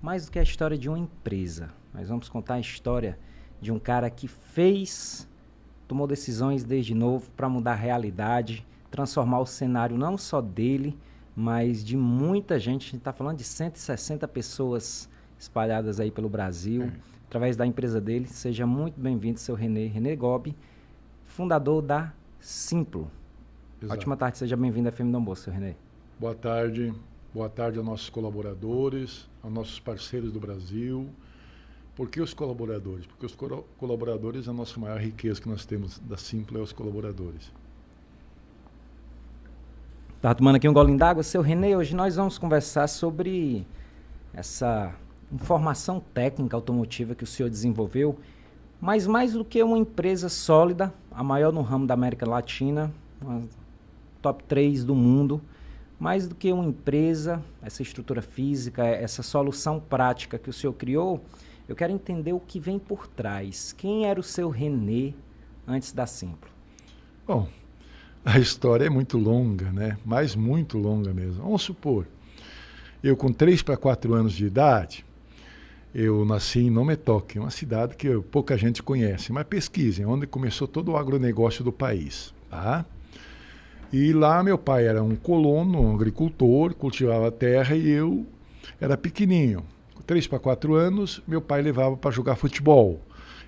mais do que a história de uma empresa. Nós vamos contar a história de um cara que tomou decisões desde novo para mudar a realidade, transformar o cenário não só dele, mas de muita gente. A gente está falando de 160 pessoas espalhadas aí pelo Brasil, através da empresa dele. Seja muito bem-vindo, seu René Gobi, fundador da Simplo. Exato. Ótima tarde, seja bem-vindo à FM Dom Bosco, seu René. Boa tarde aos nossos colaboradores, aos nossos parceiros do Brasil. Por que os colaboradores? Porque os colaboradores é a nossa maior riqueza que nós temos da Simplo, é os colaboradores. Estava tomando aqui um golinho d'água. Seu René, hoje nós vamos conversar sobre essa informação técnica automotiva que o senhor desenvolveu, mas mais do que uma empresa sólida, a maior no ramo da América Latina, uma top 3 do mundo, mais do que uma empresa, essa estrutura física, essa solução prática que o senhor criou, eu quero entender o que vem por trás. Quem era o seu René antes da Simplo? Bom, a história é muito longa, né? Mas muito longa mesmo. Vamos supor, eu com 3 para 4 anos de idade, eu nasci em Nome Toque, uma cidade que pouca gente conhece, mas pesquisem, onde começou todo o agronegócio do país, tá? E lá meu pai era um colono, um agricultor, cultivava a terra e eu era pequenininho. 3 para 4 anos, meu pai levava para jogar futebol.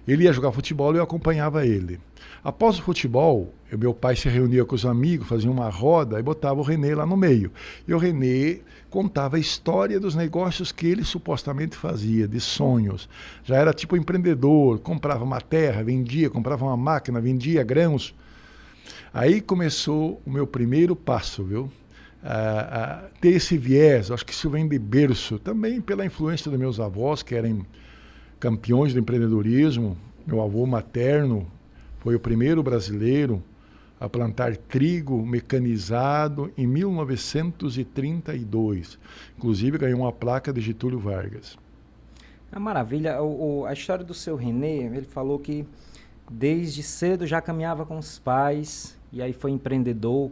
Ele ia jogar futebol e eu acompanhava ele. Após o futebol, meu pai se reunia com os amigos, fazia uma roda e botava o René lá no meio. E o René contava a história dos negócios que ele supostamente fazia, de sonhos. Já era tipo empreendedor, comprava uma terra, vendia, comprava uma máquina, vendia grãos. Aí começou o meu primeiro passo, viu? A ter esse viés, acho que isso vem de berço, também pela influência dos meus avós, que eram campeões do empreendedorismo. Meu avô materno foi o primeiro brasileiro a plantar trigo mecanizado em 1932. Inclusive ganhou uma placa de Getúlio Vargas. Maravilha. A história do seu René, ele falou que desde cedo já caminhava com os pais, e aí foi empreendedor,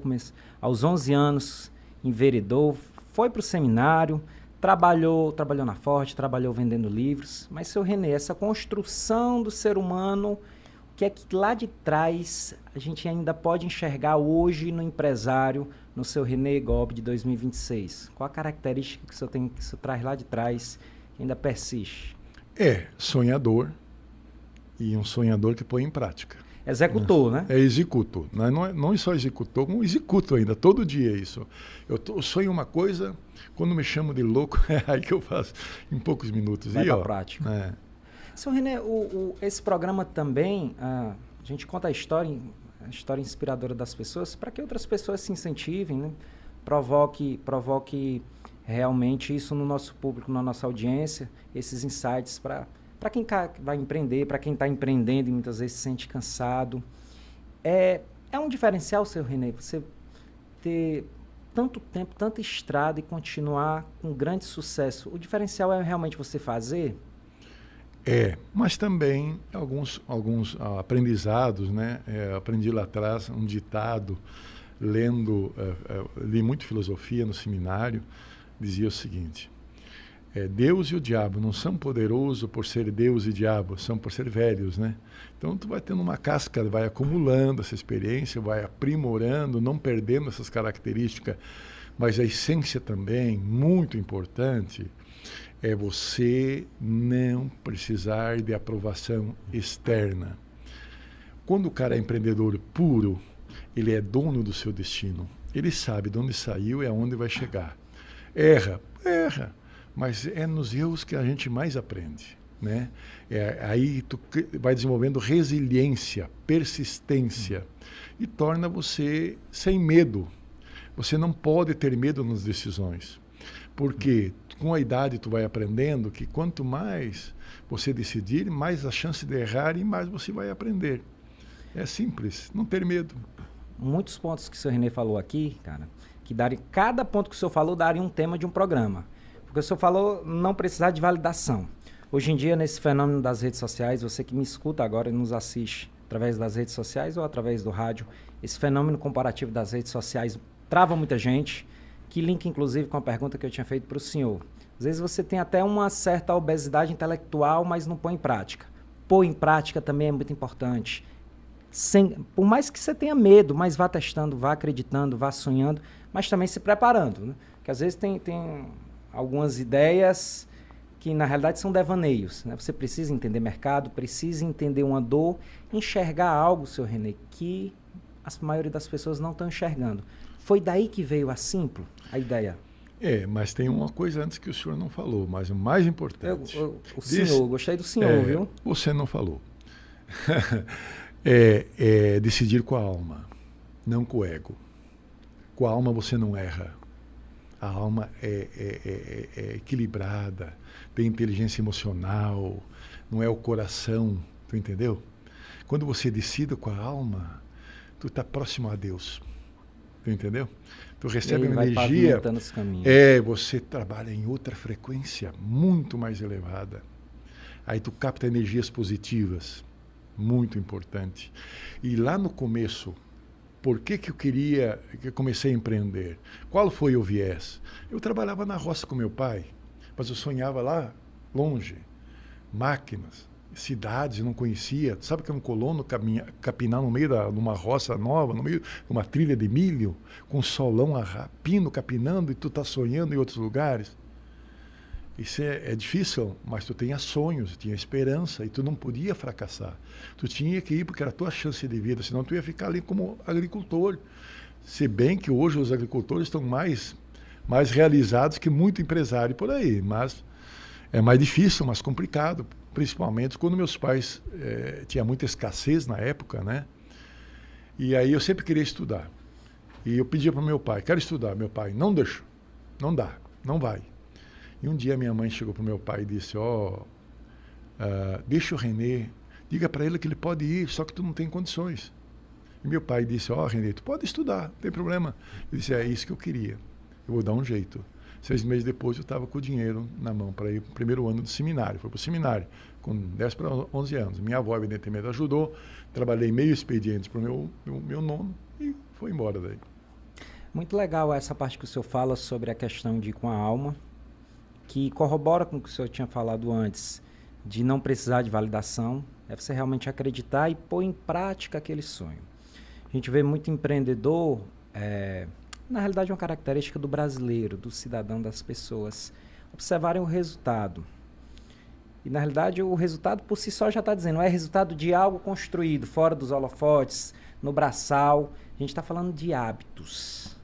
aos 11 anos enveredou, foi para o seminário, trabalhou na Ford, trabalhou vendendo livros. Mas, seu René, essa construção do ser humano, o que é que lá de trás a gente ainda pode enxergar hoje no empresário, no seu René Gobi de 2026? Qual a característica que o senhor traz lá de trás que ainda persiste? Sonhador, e um sonhador que põe em prática. Executor, né? Executo. Não só executor, como executo ainda, todo dia isso. Eu sonho uma coisa, quando me chamo de louco, é aí que eu faço, em poucos minutos. Vai para a prática. Seu René, esse programa também, a gente conta a história inspiradora das pessoas, para que outras pessoas se incentivem, né? Provoque realmente isso no nosso público, na nossa audiência, esses insights para quem vai empreender, para quem está empreendendo e muitas vezes se sente cansado. É um diferencial, seu René, você ter tanto tempo, tanta estrada e continuar com grande sucesso. O diferencial é realmente você fazer? Mas também alguns aprendizados, né? Aprendi lá atrás um ditado, li muito filosofia no seminário, dizia o seguinte: Deus e o diabo não são poderosos por ser Deus e diabo, são por ser velhos, né? Então tu vai tendo uma casca, vai acumulando essa experiência, vai aprimorando, não perdendo essas características, mas a essência também, muito importante, é você não precisar de aprovação externa. Quando o cara é empreendedor puro, ele é dono do seu destino. Ele sabe de onde saiu e aonde vai chegar. Erra, mas é nos erros que a gente mais aprende, né? Aí tu vai desenvolvendo resiliência, persistência, e torna você sem medo. Você não pode ter medo nas decisões, porque com a idade tu vai aprendendo que quanto mais você decidir, mais a chance de errar e mais você vai aprender. É simples, não ter medo. Muitos pontos que o senhor René falou aqui, cara, que cada ponto que o senhor falou daria um tema de um programa. Porque o senhor falou não precisar de validação. Hoje em dia, nesse fenômeno das redes sociais, você que me escuta agora e nos assiste através das redes sociais ou através do rádio, esse fenômeno comparativo das redes sociais trava muita gente, que linka inclusive com a pergunta que eu tinha feito para o senhor. Às vezes você tem até uma certa obesidade intelectual, mas não põe em prática. Pôr em prática também é muito importante. Por mais que você tenha medo, mas vá testando, vá acreditando, vá sonhando, mas também se preparando, né? Porque às vezes tem algumas ideias que na realidade são devaneios, né? Você precisa entender mercado, precisa entender uma dor, enxergar algo, seu René, que a maioria das pessoas não estão enxergando. Foi daí que veio a Simplo, a ideia? Mas tem uma coisa antes que o senhor não falou, mas o mais importante. Gostei do senhor, viu? Você não falou. Decidir com a alma, não com o ego. Com a alma você não erra. A alma é equilibrada, tem inteligência emocional, não é o coração, tu entendeu? Quando você decide com a alma, tu está próximo a Deus, tu entendeu? Tu recebe uma energia, você trabalha em outra frequência, muito mais elevada. Aí tu capta energias positivas, muito importante. E lá no começo, por que eu comecei a empreender? Qual foi o viés? Eu trabalhava na roça com meu pai, mas eu sonhava lá longe, máquinas, cidades, eu não conhecia. Sabe que é um colono capinar no meio de uma roça nova, no meio de uma trilha de milho, com solão pino capinando, e tu tá sonhando em outros lugares? Isso é difícil, mas tu tinha sonhos, tinha esperança, e tu não podia fracassar. Tu tinha que ir porque era a tua chance de vida, senão tu ia ficar ali como agricultor. Se bem que hoje os agricultores estão mais realizados que muito empresário por aí, mas é mais difícil, mais complicado, principalmente quando meus pais tinha muita escassez na época, né? E aí eu sempre queria estudar. E eu pedia para o meu pai, quero estudar. Meu pai, não deixa, não dá, não vai. E um dia minha mãe chegou para o meu pai e disse, deixa o René, diga para ele que ele pode ir, só que tu não tem condições. E meu pai disse, René, tu pode estudar, não tem problema. Eu disse, é isso que eu queria, eu vou dar um jeito. 6 meses depois eu estava com o dinheiro na mão para ir para o primeiro ano do seminário. Fui para o seminário com 10 para 11 anos. Minha avó, evidentemente, ajudou. Trabalhei meio expediente para o meu nono e foi embora daí. Muito legal essa parte que o senhor fala sobre a questão de ir com a alma, que corrobora com o que o senhor tinha falado antes, de não precisar de validação, é você realmente acreditar e pôr em prática aquele sonho. A gente vê muito empreendedor, na realidade é uma característica do brasileiro, do cidadão, das pessoas, observarem o resultado. E na realidade o resultado por si só já está dizendo, é resultado de algo construído, fora dos holofotes, no braçal. A gente está falando de hábitos.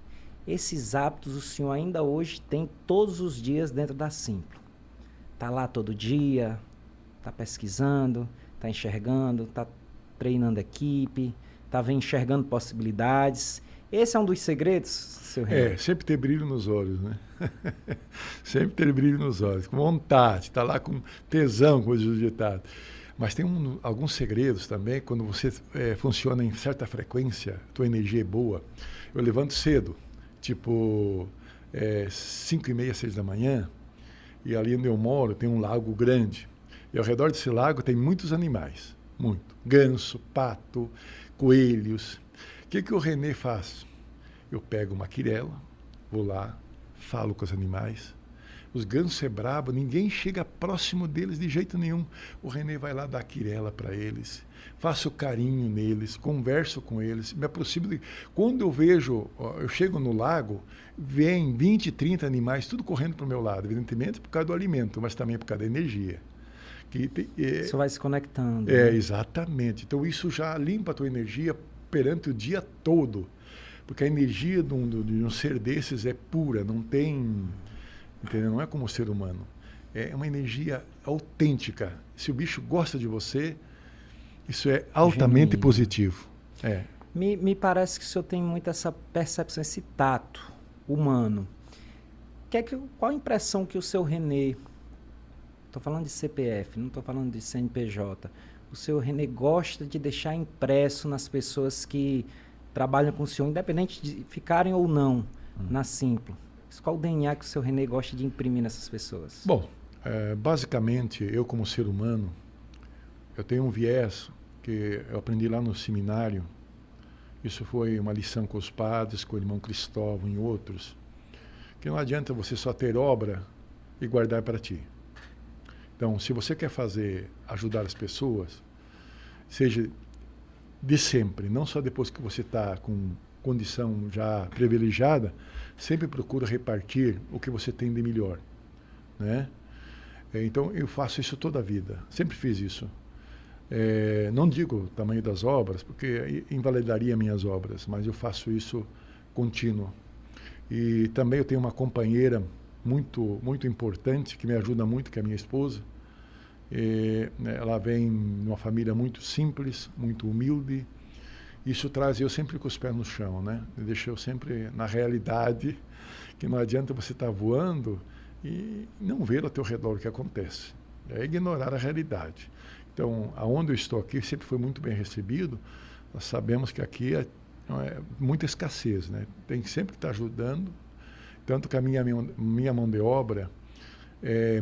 Esses hábitos o senhor ainda hoje tem todos os dias dentro da Simplo. Está lá todo dia, está pesquisando, está enxergando, está treinando equipe, está enxergando possibilidades. Esse é um dos segredos, seu René? Sempre ter brilho nos olhos, né? Sempre ter brilho nos olhos, com vontade, está lá com tesão, como diz o ditado. Mas tem alguns segredos também, quando você funciona em certa frequência, tua energia é boa. Eu levanto cedo, tipo 5h30, 6 da manhã, e ali onde eu moro tem um lago grande. E ao redor desse lago tem muitos animais, muito. Ganso, pato, coelhos. O que o René faz? Eu pego uma quirela, vou lá, falo com os animais. Os gansos é brabo, ninguém chega próximo deles de jeito nenhum. O René vai lá dar quirela para eles, faço carinho neles, converso com eles, me aproximo. Quando eu vejo, eu chego no lago, vem 20, 30 animais, tudo correndo para o meu lado, evidentemente por causa do alimento, mas também por causa da energia. Isso vai se conectando. Né? Exatamente. Então isso já limpa a tua energia perante o dia todo. Porque a energia de um ser desses é pura, não tem... Entendeu? Não é como o ser humano. É uma energia autêntica. Se o bicho gosta de você, isso é altamente genuíno. Positivo. Me parece que o senhor tem muito essa percepção, esse tato humano. Qual a impressão que o seu René... Estou falando de CPF, não estou falando de CNPJ. O seu René gosta de deixar impresso nas pessoas que trabalham com o senhor, independente de ficarem ou não na Simplo. Qual o DNA que o seu René gosta de imprimir nessas pessoas? Bom, basicamente, eu como ser humano, eu tenho um viés que eu aprendi lá no seminário. Isso foi uma lição com os padres, com o irmão Cristóvão e outros, que não adianta você só ter obra e guardar para ti. Então, se você quer ajudar as pessoas, seja de sempre, não só depois que você está com condição já privilegiada, sempre procura repartir o que você tem de melhor, né? Então, eu faço isso toda a vida, sempre fiz isso. Não digo o tamanho das obras, porque invalidaria minhas obras, mas eu faço isso contínuo. E também eu tenho uma companheira muito, muito importante, que me ajuda muito, que é a minha esposa. Ela vem de uma família muito simples, muito humilde. Isso traz eu sempre com os pés no chão, né? Me deixa eu sempre na realidade, que não adianta você estar voando e não ver ao teu redor o que acontece. É ignorar a realidade. Então, aonde eu estou aqui sempre foi muito bem recebido. Nós sabemos que aqui é muita escassez, né? Tem que sempre estar ajudando. Tanto que a minha mão de obra,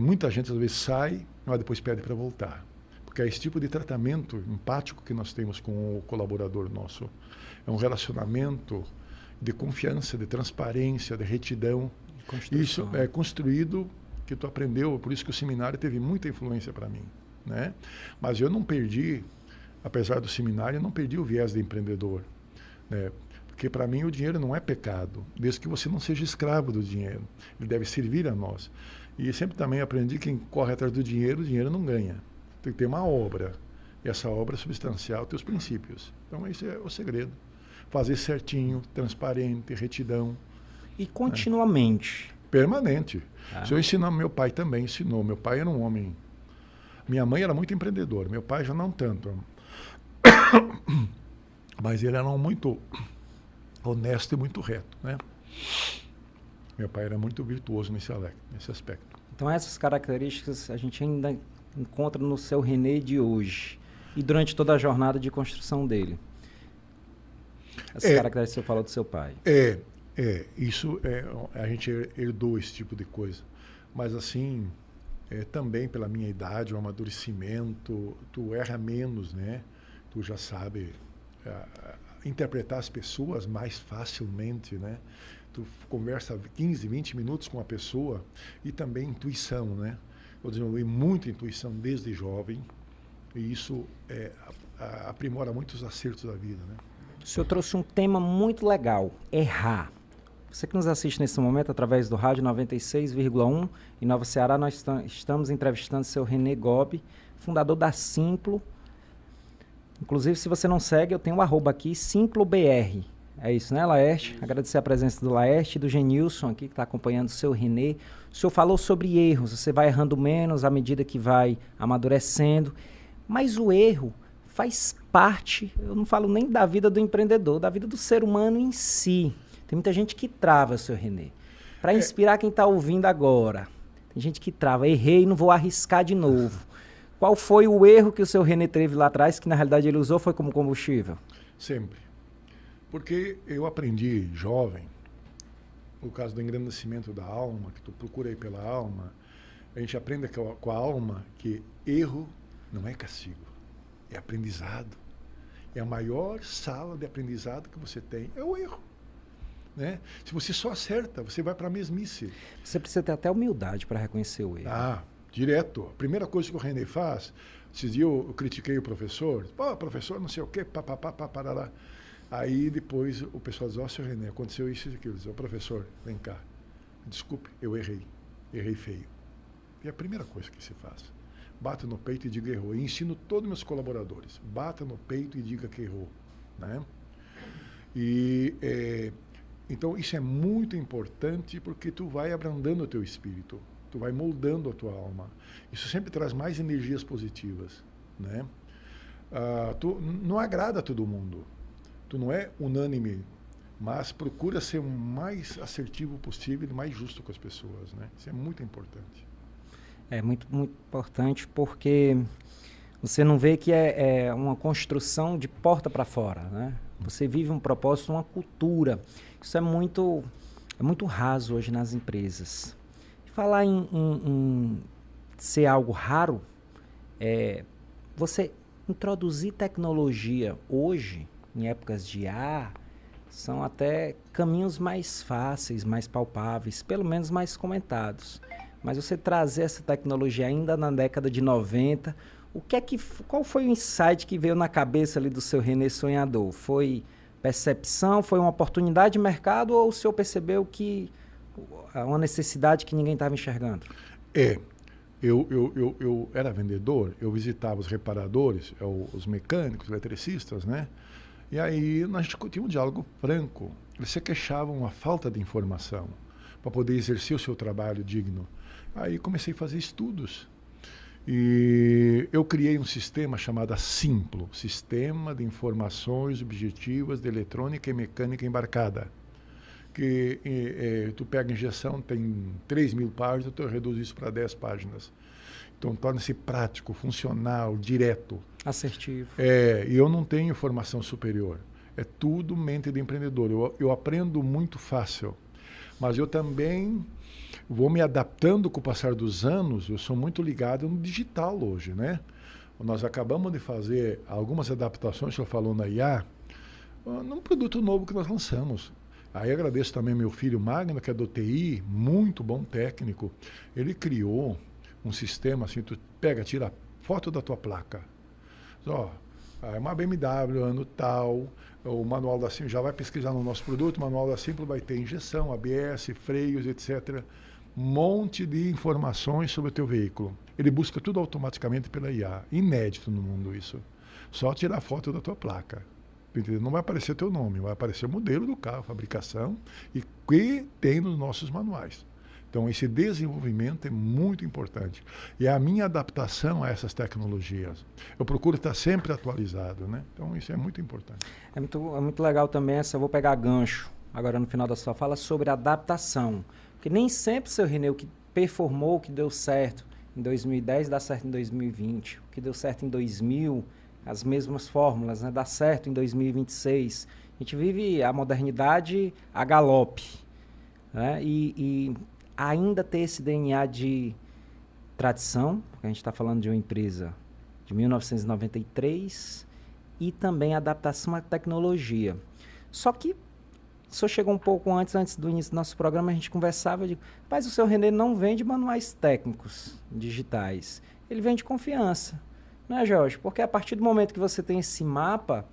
muita gente às vezes sai, mas depois pede para voltar. Porque é esse tipo de tratamento empático que nós temos com o colaborador nosso. É um relacionamento de confiança, de transparência, de retidão. Isso é construído, que tu aprendeu, por isso que o seminário teve muita influência para mim, né? Mas eu não perdi, apesar do seminário, eu não perdi o viés de empreendedor, né? Porque para mim o dinheiro não é pecado, desde que você não seja escravo do dinheiro. Ele deve servir a nós. E sempre também aprendi que quem corre atrás do dinheiro, o dinheiro não ganha. Tem que ter uma obra. E essa obra é substancial, teus princípios. Então esse é o segredo. Fazer certinho, transparente, retidão. E continuamente. Né? Permanente. Se eu ensinar, meu pai também ensinou. Meu pai era um homem... Minha mãe era muito empreendedora, meu pai já não tanto. Mas ele era um muito honesto e muito reto, né? Meu pai era muito virtuoso nesse aspecto. Então essas características a gente ainda encontra no seu René de hoje e durante toda a jornada de construção dele. Essas características que você falou do seu pai. Isso a gente herdou esse tipo de coisa. Mas assim, também pela minha idade, o amadurecimento, tu erra menos, né? Tu já sabe interpretar as pessoas mais facilmente, né? Tu conversa 15, 20 minutos com a pessoa e também intuição, né? Eu desenvolvi muita intuição desde jovem e isso aprimora muitos acertos da vida, né? O senhor trouxe um tema muito legal, errar. Você que nos assiste nesse momento através do rádio 96,1 em Nova Ceará, nós estamos entrevistando o seu René Gobi, fundador da Simplo. Inclusive, se você não segue, eu tenho um @ aqui, SimploBR. É isso, né, Laerte? Agradecer a presença do Laerte e do Genilson aqui, que está acompanhando o seu René. O senhor falou sobre erros, você vai errando menos à medida que vai amadurecendo. Mas o erro faz parte, eu não falo nem da vida do empreendedor, da vida do ser humano em si. Tem muita gente que trava, seu René. Para inspirar quem está ouvindo agora. Tem gente que trava, errei, não vou arriscar de novo. Qual foi o erro que o seu René teve lá atrás, que na realidade ele usou foi como combustível? Sempre. Porque eu aprendi jovem, no caso do engrandecimento da alma, que tu procura aí pela alma, a gente aprende com a alma que erro não é castigo, é aprendizado. É a maior sala de aprendizado que você tem, é o erro. Né? Se você só acerta, você vai para a mesmice. Você precisa ter até humildade para reconhecer o erro. Direto. A primeira coisa que o René faz, esses dias eu critiquei o professor, professor não sei o quê, parará. Aí depois o pessoal diz, seu René, aconteceu isso e aquilo. Diz, professor, vem cá, desculpe, eu errei feio. E é a primeira coisa que se faz. Bata no peito e diga errou. E ensino todos meus colaboradores, bata no peito e diga que errou. Né? Então isso é muito importante porque tu vai abrandando o teu espírito, tu vai moldando a tua alma. Isso sempre traz mais energias positivas, né? Tu não agrada a todo mundo, tu não é unânime, mas procura ser o mais assertivo possível e mais justo com as pessoas, né? Isso é muito importante. É muito, muito importante porque você não vê que é uma construção de porta para fora, né? Você vive um propósito, uma cultura. Isso é muito raso hoje nas empresas. Falar em ser algo raro, você introduzir tecnologia hoje, em épocas de IA, são até caminhos mais fáceis, mais palpáveis, pelo menos mais comentados. mas você trazer essa tecnologia ainda na década de 90, qual foi o insight que veio na cabeça ali do seu René sonhador? Foi percepção, foi uma oportunidade de mercado ou o senhor percebeu que uma necessidade que ninguém estava enxergando? Eu era vendedor, eu visitava os reparadores, os mecânicos, eletricistas, né? E aí nós discutíamos um diálogo franco. Eles se queixavam uma falta de informação para poder exercer o seu trabalho digno. Aí comecei a fazer estudos. E eu criei um sistema chamado Simplo, Sistema de Informações Objetivas de Eletrônica e Mecânica Embarcada. Que tu pega a injeção, tem 3.000 páginas, tu reduz isso para 10 páginas. Então torna-se prático, funcional, direto. Assertivo. E eu não tenho formação superior. É tudo mente de empreendedor. Eu aprendo muito fácil. Mas eu também vou me adaptando com o passar dos anos. Eu sou muito ligado no digital hoje, né? Nós acabamos de fazer algumas adaptações, o senhor falou na IA, num produto novo que nós lançamos. Aí agradeço também meu filho Magno, que é do TI, muito bom técnico. Ele criou um sistema assim, tu pega, tira foto da tua placa. Ó, é uma BMW, ano tal, o manual da Simplo, já vai pesquisar no nosso produto, o manual da Simplo vai ter injeção, ABS, freios, etc. Monte de informações sobre o teu veículo. Ele busca tudo automaticamente pela IA. Inédito no mundo isso. Só tirar foto da tua placa. Entendeu? Não vai aparecer teu nome, vai aparecer o modelo do carro, fabricação, e que tem nos nossos manuais. Então, esse desenvolvimento é muito importante. E a minha adaptação a essas tecnologias. Eu procuro estar sempre atualizado, né? Então, isso é muito importante. É muito legal também essa, eu vou pegar gancho, agora no final da sua fala, sobre adaptação. Porque nem sempre, seu René, o que performou, o que deu certo em 2010, dá certo em 2020. O que deu certo em 2000, as mesmas fórmulas, né? Dá certo em 2026. A gente vive a modernidade a galope, né? E ainda ter esse DNA de tradição, porque a gente está falando de uma empresa de 1993, e também adaptação à tecnologia. Só que o senhor chegou um pouco antes do início do nosso programa, a gente conversava, eu digo, mas o seu René não vende manuais técnicos digitais, ele vende confiança, não é, Jorge? Porque a partir do momento que você tem esse mapa,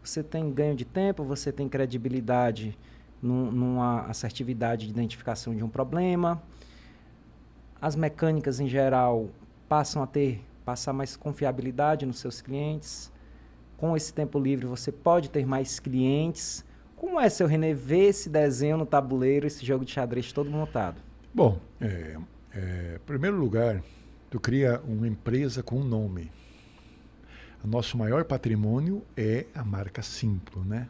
você tem ganho de tempo, você tem credibilidade numa assertividade de identificação de um problema. As mecânicas, em geral, passam a passar mais confiabilidade nos seus clientes. Com esse tempo livre, você pode ter mais clientes. Como é, seu René, ver esse desenho no tabuleiro, esse jogo de xadrez todo montado? Bom, em primeiro lugar, tu cria uma empresa com um nome. O nosso maior patrimônio é a marca Simplo, né?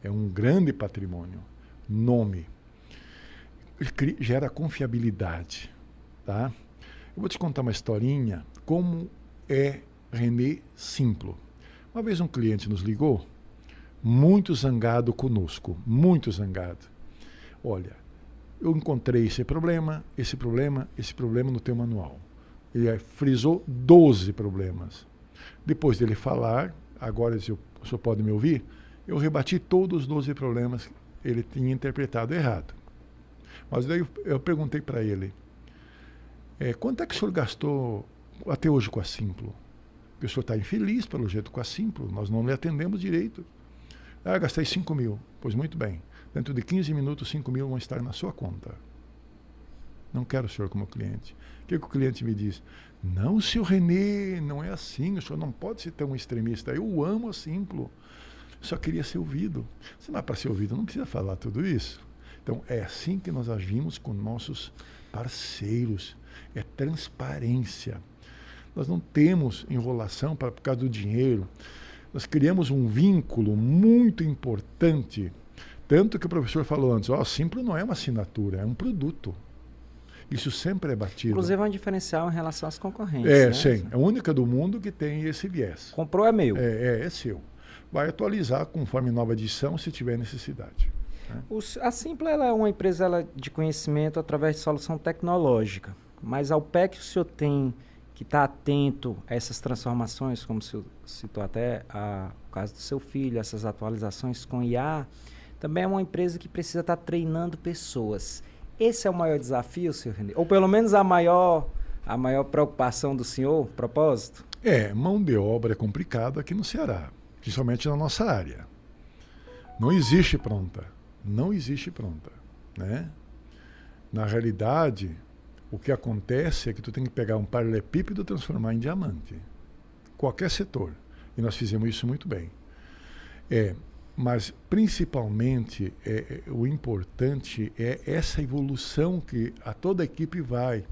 É um grande patrimônio. Nome. Gera confiabilidade, tá? Eu vou te contar uma historinha, como é René Simplo. Uma vez um cliente nos ligou, muito zangado conosco, muito zangado. Olha, eu encontrei esse problema no teu manual. Ele frisou 12 problemas. Depois dele falar, agora se o senhor pode me ouvir, eu rebati todos os 12 problemas que ele tinha interpretado errado. Mas daí eu perguntei para ele, quanto é que o senhor gastou até hoje com a Simplo? Porque o senhor está infeliz pelo jeito com a Simplo, nós não lhe atendemos direito. Gastei 5.000. Pois muito bem, dentro de 15 minutos 5.000 vão estar na sua conta. Não quero o senhor como cliente. O que o cliente me diz? Não, senhor René, não é assim, o senhor não pode ser tão extremista. Eu amo a Simplo. Só queria ser ouvido. Se não é para ser ouvido, não precisa falar tudo isso. Então, é assim que nós agimos com nossos parceiros. É transparência. Nós não temos enrolação por causa do dinheiro. Nós criamos um vínculo muito importante. Tanto que o professor falou antes, Simplo não é uma assinatura, é um produto. Isso sempre é batido. Inclusive é um diferencial em relação às concorrentes. Né? Sim. É a única do mundo que tem esse viés. Comprou é meu. É seu. Vai atualizar conforme nova edição, se tiver necessidade. Né? A Simplo ela é uma empresa de conhecimento através de solução tecnológica. Mas ao pé que o senhor tem que estar atento a essas transformações, como o senhor citou até o caso do seu filho, essas atualizações com IA, também é uma empresa que precisa estar treinando pessoas. Esse é o maior desafio, senhor René? Ou pelo menos a maior preocupação do senhor, propósito? Mão de obra é complicada aqui no Ceará, principalmente na nossa área. Não existe pronta. Não existe pronta, né? Na realidade, o que acontece é que tu tem que pegar um paralelepípedo e transformar em diamante. Qualquer setor. E nós fizemos isso muito bem. Mas, principalmente, o importante é essa evolução que a toda a equipe vai.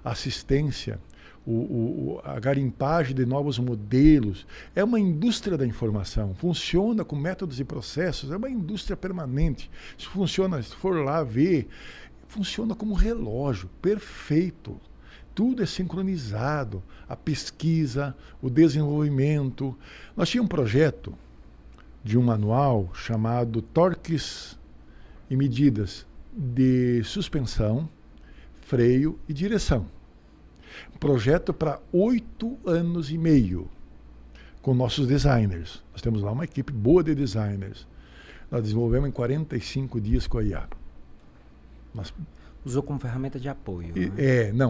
A assistência, a garimpagem de novos modelos. É uma indústria da informação. Funciona com métodos e processos. É uma indústria permanente. Isso funciona, se for lá ver, funciona como um relógio, perfeito. Tudo é sincronizado. A pesquisa, o desenvolvimento. Nós tínhamos um projeto de um manual chamado Torques e Medidas de Suspensão, Freio e Direção. Projeto para 8 anos e meio, com nossos designers. Nós temos lá uma equipe boa de designers. Nós desenvolvemos em 45 dias com a IA. Usou como ferramenta de apoio.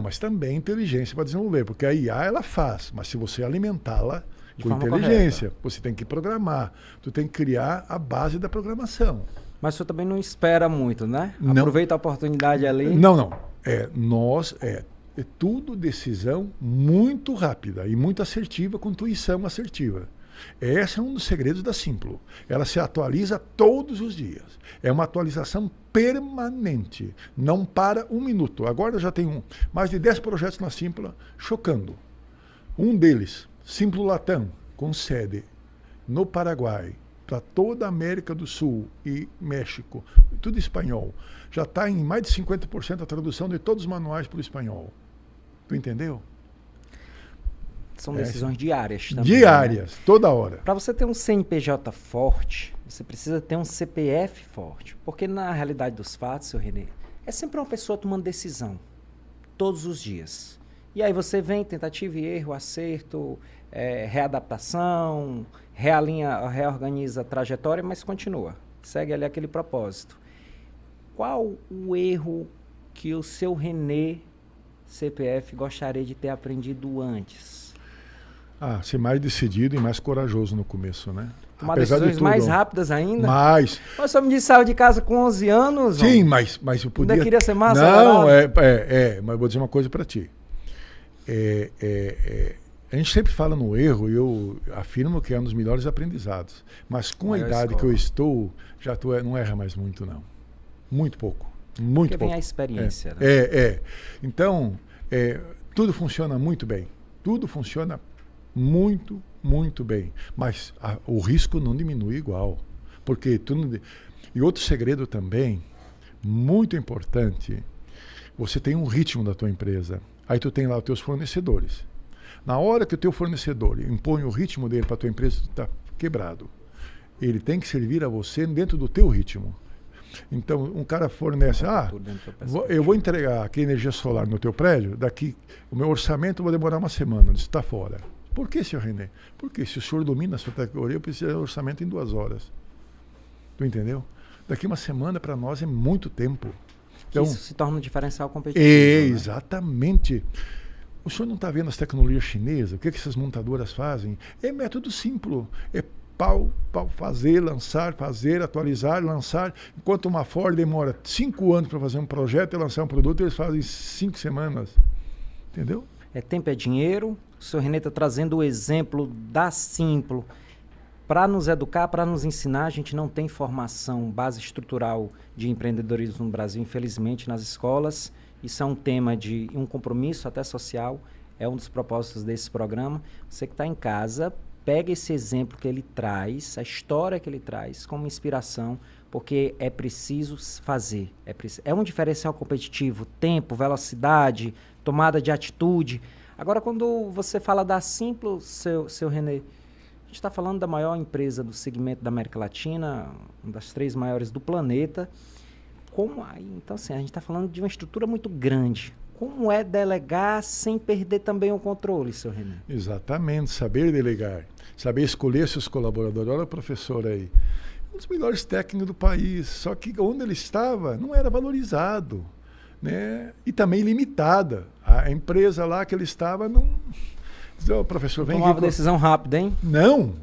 Mas também inteligência para desenvolver, porque a IA ela faz, mas se você alimentá-la com inteligência, correta, você tem que programar, tu tem que criar a base da programação. Mas você também não espera muito, né? Não. Aproveita a oportunidade ali. Não. É tudo decisão muito rápida e muito assertiva, com intuição assertiva. Esse é um dos segredos da Simplo. Ela se atualiza todos os dias. É uma atualização permanente. Não para um minuto. Agora já tem mais de 10 projetos na Simplo chocando. Um deles, Simplo Latam, com sede no Paraguai, para toda a América do Sul e México, tudo espanhol. Já está em mais de 50% a tradução de todos os manuais para o espanhol. Tu entendeu? São decisões diárias também. Diárias, né? Toda hora. Para você ter um CNPJ forte, você precisa ter um CPF forte. Porque na realidade dos fatos, seu René, é sempre uma pessoa tomando decisão. Todos os dias. E aí você vem, tentativa e erro, acerto, readaptação, reorganiza a trajetória, mas continua. Segue ali aquele propósito. Qual o erro que o seu René CPF gostaria de ter aprendido antes? Ser mais decidido e mais corajoso no começo, né? Tomar decisões mais rápidas ainda? Mais. Mas você me disse que saiu de casa com 11 anos? Sim, mas eu podia... Ainda queria ser mais Não, mas eu vou dizer uma coisa para ti. A gente sempre fala no erro e eu afirmo que é um dos melhores aprendizados. Mas com a idade que eu estou, não erra mais muito, não. Muito pouco. Muito Porque pouco. vem a experiência. Né? Então, tudo funciona muito bem. Tudo funciona muito, muito bem. Mas o risco não diminui igual. Porque E outro segredo também, muito importante, você tem um ritmo da tua empresa. Aí tu tem lá os teus fornecedores. Na hora que o teu fornecedor impõe o ritmo dele para a tua empresa, tu está quebrado. Ele tem que servir a você dentro do teu ritmo. Então, um cara fornece, eu vou entregar aqui energia solar no teu prédio, daqui, o meu orçamento vai demorar uma semana, isso está fora. Por que, senhor René? Porque se o senhor domina a sua categoria, eu preciso de orçamento em 2 horas. Tu entendeu? Daqui uma semana para nós é muito tempo. Então, isso se torna um diferencial competitivo. Exatamente. Né? O senhor não está vendo as tecnologias chinesas? O que essas montadoras fazem? É método simples. É pau, fazer, lançar, atualizar, lançar. Enquanto uma Ford demora 5 anos para fazer um projeto e lançar um produto, eles fazem 5 semanas. Entendeu? Tempo é dinheiro. O senhor René está trazendo o exemplo da Simplo. Para nos educar, para nos ensinar, a gente não tem formação, base estrutural de empreendedorismo no Brasil, infelizmente, nas escolas. Isso é um tema de um compromisso até social, é um dos propósitos desse programa. Você que está em casa, pega esse exemplo que ele traz, a história que ele traz como inspiração, porque é preciso fazer. É um diferencial competitivo, tempo, velocidade, tomada de atitude. Agora, quando você fala da Simplo, seu René, a gente está falando da maior empresa do segmento da América Latina, uma das 3 maiores do planeta. Então, assim, a gente está falando de uma estrutura muito grande. Como é delegar sem perder também o controle, seu René? Exatamente, saber delegar, saber escolher seus colaboradores. Olha o professor aí, um dos melhores técnicos do país, só que onde ele estava não era valorizado. né? E também limitada. A empresa lá que ele estava não... O professor vem tomava decisão rápida, hein? Não.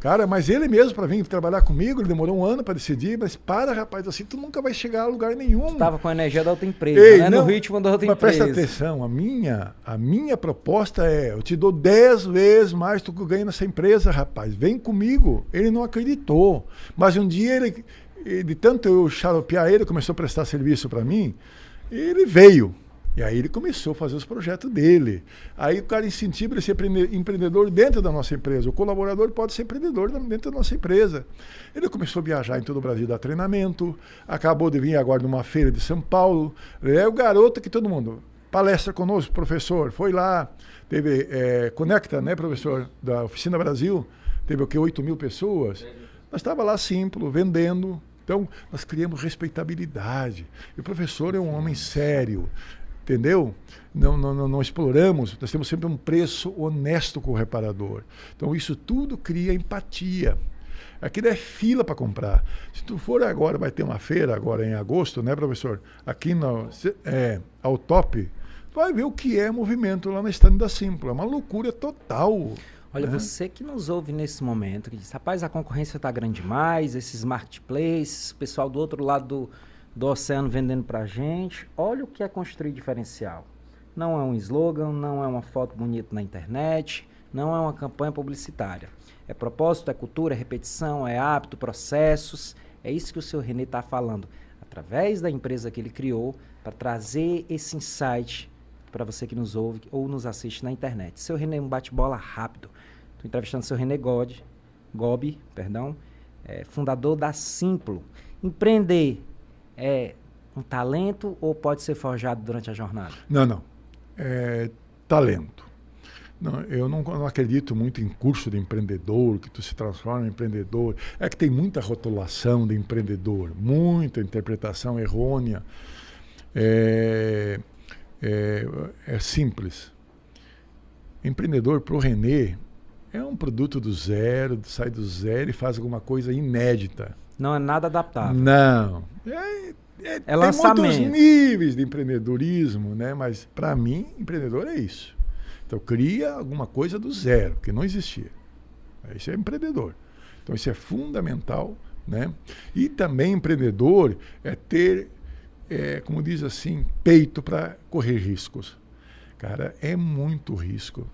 Cara, mas ele mesmo, para vir trabalhar comigo, ele demorou 1 ano para decidir, mas rapaz, assim, tu nunca vai chegar a lugar nenhum. Tu estava com a energia da outra empresa, né? Não, no ritmo da outra mas empresa. Presta atenção, a minha proposta é, eu te dou 10 vezes mais do que eu ganho nessa empresa, rapaz, vem comigo. Ele não acreditou, mas um dia ele de tanto eu xaropear ele, começou a prestar serviço para mim, ele veio. E aí ele começou a fazer os projetos dele. Aí o cara incentiva ele a ser empreendedor dentro da nossa empresa. O colaborador pode ser empreendedor dentro da nossa empresa. Ele começou a viajar em todo o Brasil, dar treinamento. Acabou de vir agora numa feira de São Paulo. É o garoto que todo mundo... Palestra conosco, professor. Foi lá, teve Conecta, né, professor, da Oficina Brasil. Teve o quê? 8 mil pessoas. Nós estávamos lá simples, vendendo. Então, nós criamos respeitabilidade. E o professor é um homem sério. Entendeu? Não exploramos, nós temos sempre um preço honesto com o reparador. Então isso tudo cria empatia. Aquilo é fila para comprar. Se tu for agora, vai ter uma feira agora em agosto, né, professor? Aqui ao top, vai ver o que é movimento lá na estande da Simpla. É uma loucura total. Olha, você que nos ouve nesse momento, que diz, rapaz, a concorrência está grande demais, esses marketplaces, pessoal do outro lado do oceano vendendo pra gente. Olha o que é construir diferencial. Não é um slogan, não é uma foto bonita na internet, não é uma campanha publicitária. É propósito, é cultura, é repetição, é hábito, processos. É isso que o seu René está falando. Através da empresa que ele criou, para trazer esse insight para você que nos ouve ou nos assiste na internet. Seu René, um bate-bola rápido. Estou entrevistando o seu René Gobi, fundador da Simplo. Empreender é um talento ou pode ser forjado durante a jornada? Não. É talento. Não, eu não acredito muito em curso de empreendedor, que tu se transforma em empreendedor. É que tem muita rotulação de empreendedor, muita interpretação errônea. É simples. Empreendedor, para o René, é um produto do zero, sai do zero e faz alguma coisa inédita. Não é nada adaptável. Não. É lançamento. Tem muitos níveis de empreendedorismo, né? Mas para mim, empreendedor é isso. Então cria alguma coisa do zero, que não existia. Isso é empreendedor. Então isso é fundamental, né? E também empreendedor é ter, como diz assim, peito para correr riscos. Cara, é muito risco.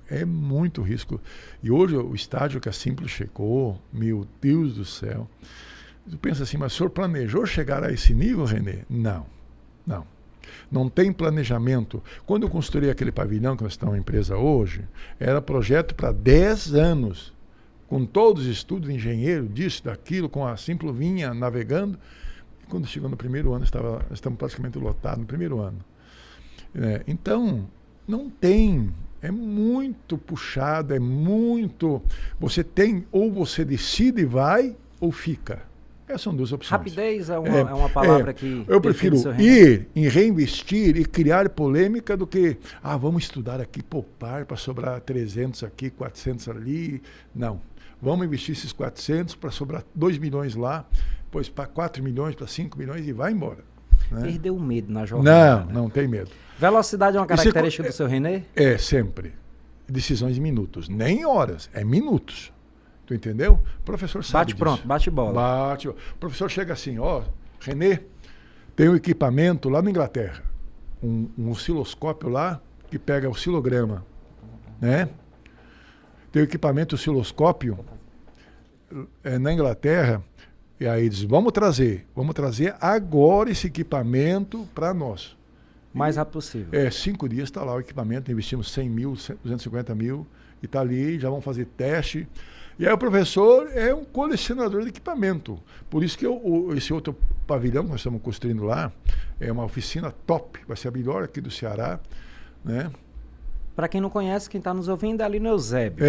E hoje o estágio que a Simplo chegou, meu Deus do céu. Tu pensa assim, mas o senhor planejou chegar a esse nível, René? Não. Não tem planejamento. Quando eu construí aquele pavilhão que nós estamos na empresa hoje, era projeto para 10 anos, com todos os estudos de engenheiro, disso, daquilo, com a Simplo vinha navegando. E quando chegou no primeiro ano, estamos praticamente lotados no primeiro ano. Então, não tem. É muito puxado, é muito... Você tem, ou você decide e vai, ou fica. Essas são duas opções. Rapidez é uma palavra que... Eu prefiro ir em reinvestir e criar polêmica do que, vamos estudar aqui, poupar para sobrar 300 aqui, 400 ali. Não. Vamos investir esses 400 para sobrar 2 milhões lá, depois para 4 milhões, para 5 milhões e vai embora. Né? Perdeu o medo na jornada. Não tem medo. Velocidade é uma característica do seu René? É, sempre. Decisões em minutos. Nem horas, é minutos. Tu entendeu? O professor sabe disso. Pronto, bate bola. O professor chega assim, René, tem um equipamento lá na Inglaterra, um osciloscópio lá que pega oscilograma, né? Tem um equipamento osciloscópio na Inglaterra, e aí diz, vamos trazer agora esse equipamento para nós. Mais rápido possível. 5 dias está lá o equipamento, investimos 100 mil, 250 mil, e está ali, já vamos fazer teste. E aí o professor é um colecionador de equipamento. Por isso que esse outro pavilhão que nós estamos construindo lá é uma oficina top, vai ser a melhor aqui do Ceará, né? Para quem não conhece, quem está nos ouvindo é ali no Eusébio.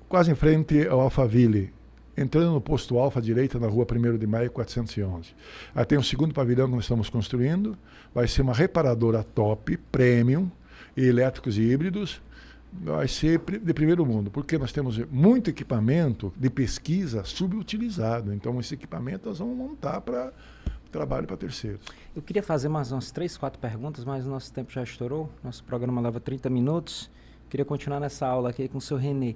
Quase em frente ao Alphaville, entrando no posto Alfa à direita, na rua 1º de Maio, 411. Aí tem o segundo pavilhão que nós estamos construindo, vai ser uma reparadora top, premium, e elétricos e híbridos. Vai ser de primeiro mundo, porque nós temos muito equipamento de pesquisa subutilizado. Então, esse equipamento nós vamos montar para trabalho para terceiros. Eu queria fazer mais umas 3, 4 perguntas, mas o nosso tempo já estourou. Nosso programa leva 30 minutos. Queria continuar nessa aula aqui com o seu Renê.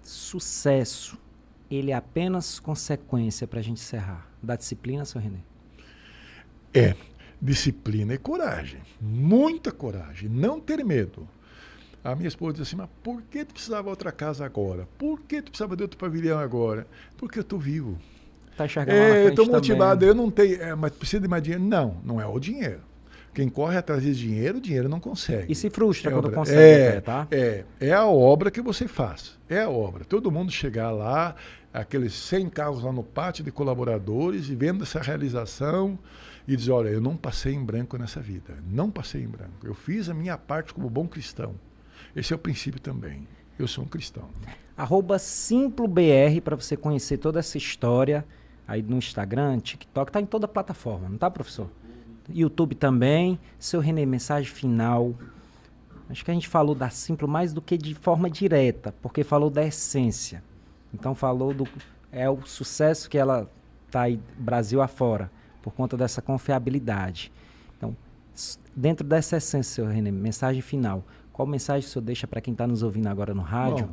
Sucesso, ele é apenas consequência, para a gente encerrar, da disciplina, seu Renê? Disciplina e coragem. Muita coragem. Não ter medo. A minha esposa disse assim, mas por que tu precisava de outra casa agora? Por que tu precisava de outro pavilhão agora? Porque eu estou vivo. Tá enxergando lá na frente eu estou motivado, também. eu não tenho, mas precisa de mais dinheiro. Não é o dinheiro. Quem corre atrás de dinheiro, dinheiro não consegue. E se frustra quando consegue até, tá? É a obra que você faz. É a obra. Todo mundo chegar lá, aqueles 100 carros lá no pátio de colaboradores e vendo essa realização e dizer, olha, eu não passei em branco nessa vida. Não passei em branco. Eu fiz a minha parte como bom cristão. Esse é o princípio também. Eu sou um cristão. @SimploBR para você conhecer toda essa história aí no Instagram, TikTok, tá em toda a plataforma, não tá, professor? YouTube também. Seu Renê, mensagem final. Acho que a gente falou da Simplo mais do que de forma direta, porque falou da essência. Então falou do o sucesso que ela tá aí Brasil afora, por conta dessa confiabilidade. Então, dentro dessa essência, seu Renê, mensagem final. Qual mensagem o senhor deixa para quem está nos ouvindo agora no rádio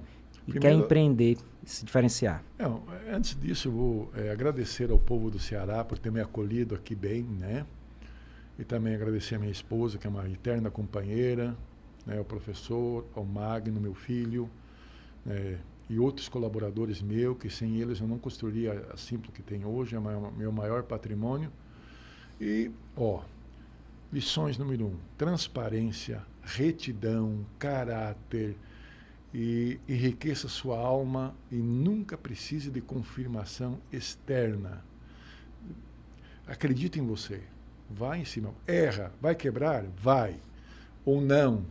e quer empreender, se diferenciar? Antes disso, eu vou agradecer ao povo do Ceará por ter me acolhido aqui bem, né? E também agradecer a minha esposa, que é uma eterna companheira, né? Ao professor, ao Magno, meu filho, e outros colaboradores meus, que sem eles eu não construiria a Simplo que tem hoje, é o meu maior patrimônio. E, lições número 1, transparência, retidão, caráter, e enriqueça sua alma e nunca precise de confirmação externa. Acredite em você. Vai em cima. Erra. Vai quebrar? Vai. Ou não.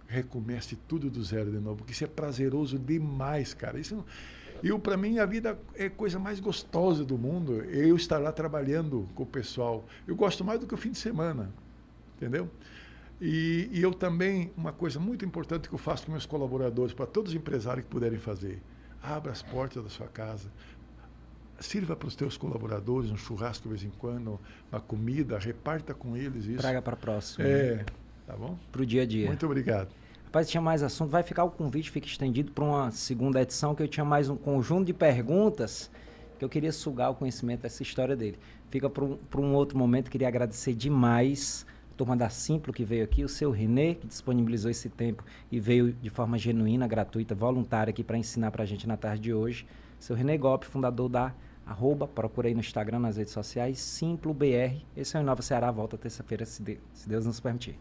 Recomece tudo do zero de novo, porque isso é prazeroso demais, cara. Para mim, a vida é a coisa mais gostosa do mundo. Eu estar lá trabalhando com o pessoal. Eu gosto mais do que o fim de semana. Entendeu? E eu também, uma coisa muito importante que eu faço com meus colaboradores, para todos os empresários que puderem fazer, abra as portas da sua casa, sirva para os teus colaboradores um churrasco de vez em quando, uma comida, reparta com eles isso. Traga para próximo. Tá bom? Para o dia a dia. Muito obrigado. Rapaz, tinha mais assunto, vai ficar o convite, fica estendido para uma segunda edição, que eu tinha mais um conjunto de perguntas que eu queria sugar o conhecimento dessa história dele. Fica para um outro momento, queria agradecer demais turma da Simplo que veio aqui, o seu Renê, que disponibilizou esse tempo e veio de forma genuína, gratuita, voluntária aqui para ensinar para a gente na tarde de hoje. Seu Renê Golpe, fundador da procura aí no Instagram, nas redes sociais, SimploBR. Esse é o Inova Ceará, volta terça-feira, se Deus nos permitir.